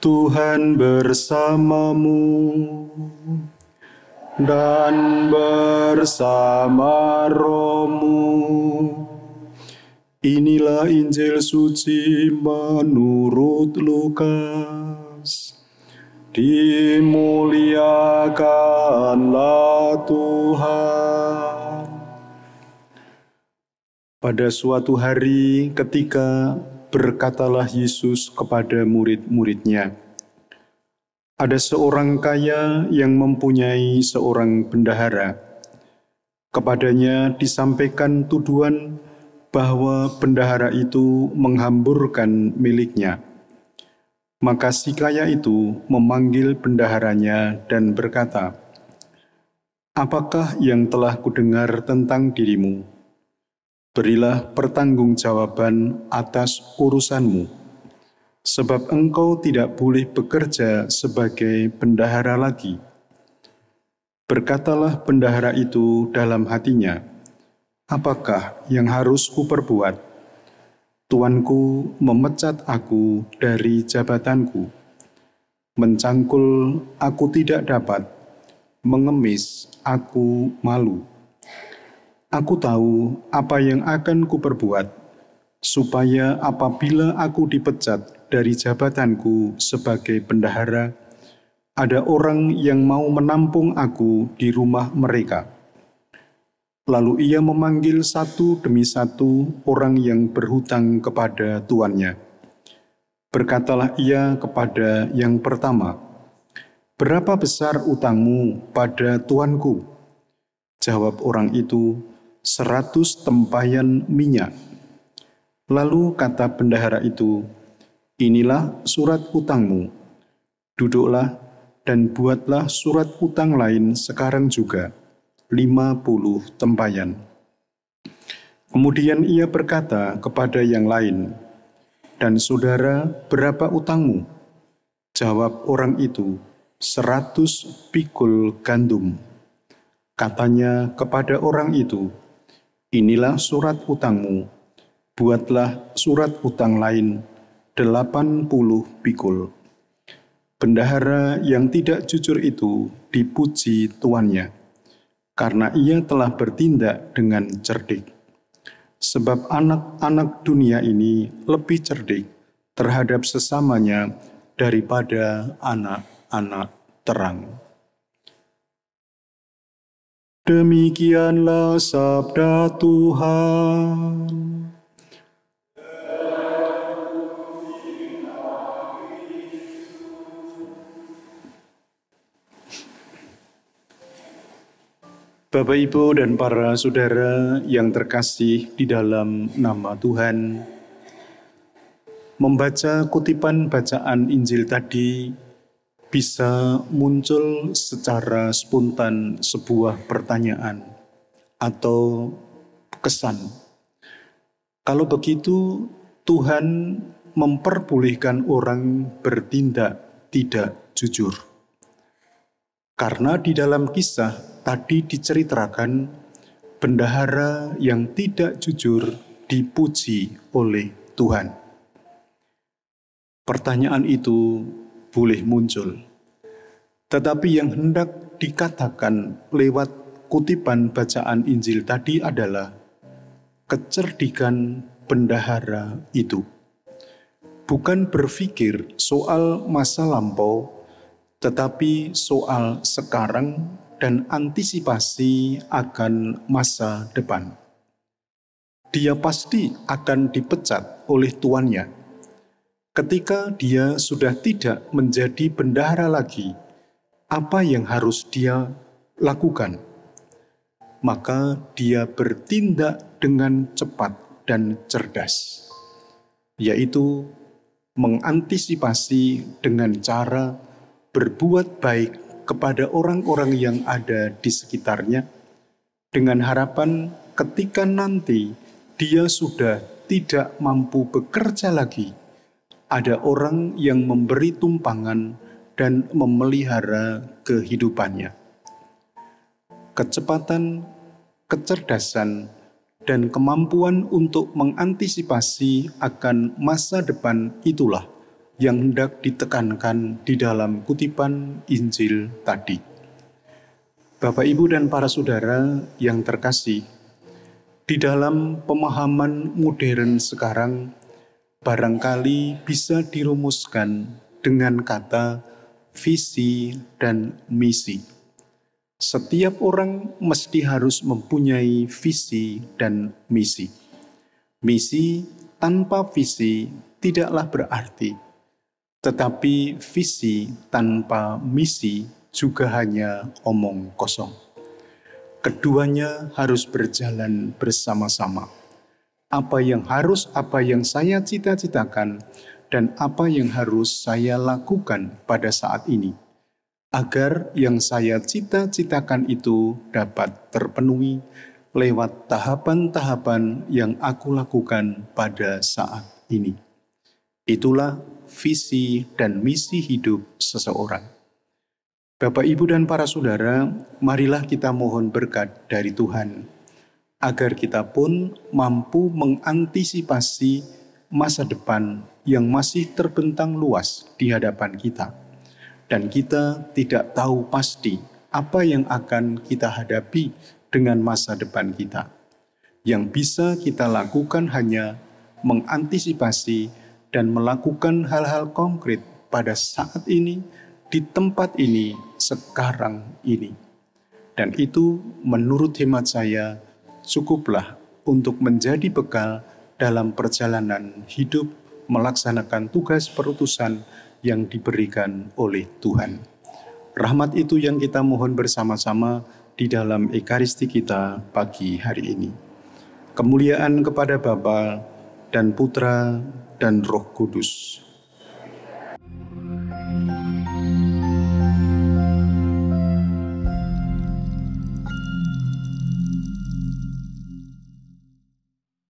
Tuhan bersamamu dan bersama rohmu. Inilah Injil suci menurut Lukas. Dimuliakanlah Tuhan. Pada suatu hari ketika berkatalah Yesus kepada murid-muridnya, ada seorang kaya yang mempunyai seorang bendahara. Kepadanya disampaikan tuduhan bahwa bendahara itu menghamburkan miliknya. Maka si kaya itu memanggil bendaharanya dan berkata, "Apakah yang telah kudengar tentang dirimu? Berilah pertanggungjawaban atas urusanmu, sebab engkau tidak boleh bekerja sebagai bendahara lagi." Berkatalah bendahara itu dalam hatinya, "Apakah yang harus kuperbuat? Tuanku memecat aku dari jabatanku. Mencangkul aku tidak dapat, mengemis aku malu. Aku tahu apa yang akan kuperbuat, supaya apabila aku dipecat dari jabatanku sebagai bendahara, ada orang yang mau menampung aku di rumah mereka." Lalu ia memanggil satu demi satu orang yang berhutang kepada tuannya. Berkatalah ia kepada yang pertama, "Berapa besar utangmu pada tuanku?" Jawab orang itu, 100 tempayan minyak. Lalu kata bendahara itu, "Inilah surat utangmu. Duduklah dan buatlah surat utang lain sekarang juga, 50 tempayan." Kemudian ia berkata kepada yang lain, "Dan saudara, berapa utangmu?" Jawab orang itu, 100 pikul gandum. Katanya kepada orang itu, "Inilah surat utangmu, buatlah surat utang lain, 80 pikul." Bendahara yang tidak jujur itu dipuji tuannya, karena ia telah bertindak dengan cerdik. Sebab anak-anak dunia ini lebih cerdik terhadap sesamanya daripada anak-anak terang. Demikianlah sabda Tuhan. Bapak, Ibu, dan para saudara yang terkasih di dalam nama Tuhan, membaca kutipan bacaan Injil tadi bisa muncul secara spontan sebuah pertanyaan atau kesan. Kalau begitu, Tuhan memperbolehkan orang bertindak tidak jujur. Karena di dalam kisah tadi diceritakan bendahara yang tidak jujur dipuji oleh Tuhan. Pertanyaan itu boleh muncul. Tetapi yang hendak dikatakan lewat kutipan bacaan Injil tadi adalah kecerdikan bendahara itu. Bukan berpikir soal masa lampau, tetapi soal sekarang dan antisipasi akan masa depan. Dia pasti akan dipecat oleh tuannya. Ketika dia sudah tidak menjadi bendahara lagi, apa yang harus dia lakukan? Maka dia bertindak dengan cepat dan cerdas, yaitu mengantisipasi dengan cara berbuat baik kepada orang-orang yang ada di sekitarnya, dengan harapan ketika nanti dia sudah tidak mampu bekerja lagi, ada orang yang memberi tumpangan dan memelihara kehidupannya. Kecepatan, kecerdasan, dan kemampuan untuk mengantisipasi akan masa depan itulah yang hendak ditekankan di dalam kutipan Injil tadi. Bapak, Ibu, dan para saudara yang terkasih, di dalam pemahaman modern sekarang, barangkali bisa dirumuskan dengan kata visi dan misi. Setiap orang mesti harus mempunyai visi dan misi. Misi tanpa visi tidaklah berarti, tetapi visi tanpa misi juga hanya omong kosong. Keduanya harus berjalan bersama-sama. Apa yang saya cita-citakan dan apa yang harus saya lakukan pada saat ini, agar yang saya cita-citakan itu dapat terpenuhi lewat tahapan-tahapan yang aku lakukan pada saat ini. Itulah visi dan misi hidup seseorang. Bapak, Ibu, dan para saudara, marilah kita mohon berkat dari Tuhan, agar kita pun mampu mengantisipasi masa depan yang masih terbentang luas di hadapan kita. Dan kita tidak tahu pasti apa yang akan kita hadapi dengan masa depan kita. Yang bisa kita lakukan hanya mengantisipasi dan melakukan hal-hal konkret pada saat ini, di tempat ini, sekarang ini. Dan itu menurut hemat saya cukuplah untuk menjadi bekal dalam perjalanan hidup melaksanakan tugas perutusan yang diberikan oleh Tuhan. Rahmat itu yang kita mohon bersama-sama di dalam Ekaristi kita pagi hari ini. Kemuliaan kepada Bapa dan Putra dan Roh Kudus,